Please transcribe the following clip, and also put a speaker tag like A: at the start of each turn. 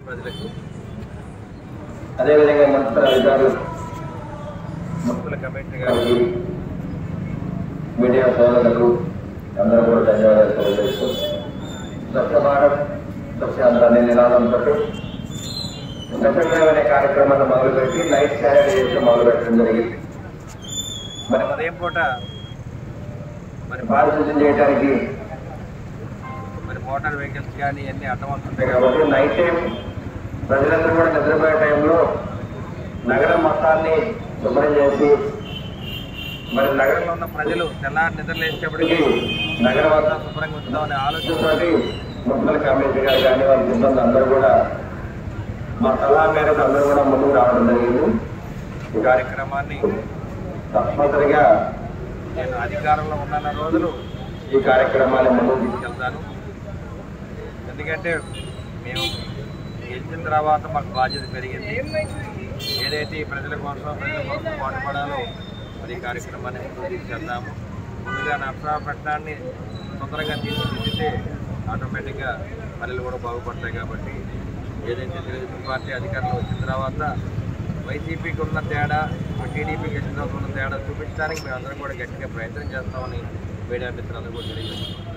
A: ప్రజలకు
B: అదేవిధంగా మున్సిపల్ అధికారులు,
A: మున్సిపల్ కమిషనర్ గారికి,
B: మీడియా సోదరులకు అందరూ కూడా ధన్యవాదాలు తెలియజేస్తూ స్వచ్ఛ భారత్ స్వచ్ఛ ఆంధ్ర అనే నినాదంతో స్వచ్ఛమైన కార్యక్రమాన్ని మొదలుపెట్టి నైట్ శానిటైజేషన్ మొదలుపెట్టడం జరిగింది.
A: మరి ఉదయం పూట మరి
B: పారిశుద్ధ్యం చేయడానికి
A: మరి మోటార్ వెహికల్స్ కానీ అన్నీ అడ్డమవుతుంటాయి
B: కాబట్టి నైట్ టైం ప్రజలందరూ కూడా నిద్రపోయే టైంలో నగరం మొత్తాన్ని శుభ్రం చేసి
A: మరి నగరంలో ఉన్న ప్రజలు తెల్లారి నిద్రలేసేటప్పటికి
B: నగరం అంతా
A: శుభ్రంగా ఉంచుదామనే
B: ఆలోచనతోటి మున్సిపల్ కమిషనర్ గారు కానీ వాళ్ళ సిబ్బంది అందరూ కూడా మా సలహా మేరకు అందరూ కూడా ముందుకు రావడం జరిగింది.
A: ఈ కార్యక్రమాన్ని
B: తప్పనిసరిగా
A: నేను అధికారంలో ఉన్న రోజులు
B: ఈ కార్యక్రమాన్ని ముందుకు
A: తీసుకెళ్తాను. ఎందుకంటే మేము గెలిచిన తర్వాత మాకు బాధ్యత పెరిగింది. ఏదైతే ఈ ప్రజల కోసం పాటుపడాలో మరి ఈ కార్యక్రమాన్ని ముందుకు తీసుకెళ్తాము. ముందుగా నర్సరావుపట్నాన్ని తొందరగా తీర్చిదిద్దితే ఆటోమేటిక్గా పల్లెలు కూడా బాగుపడతాయి. కాబట్టి ఏదైతే తెలుగుదేశం పార్టీ అధికారంలో వచ్చిన తర్వాత వైసీపీకి ఉన్న తేడా, టీడీపీకి వచ్చిన తర్వాత ఉన్న తేడా చూపించడానికి మేము అందరం కూడా గట్టిగా ప్రయత్నం చేస్తామని మీడియా మిత్రులందరూ కూడా తెలియజేస్తున్నాం.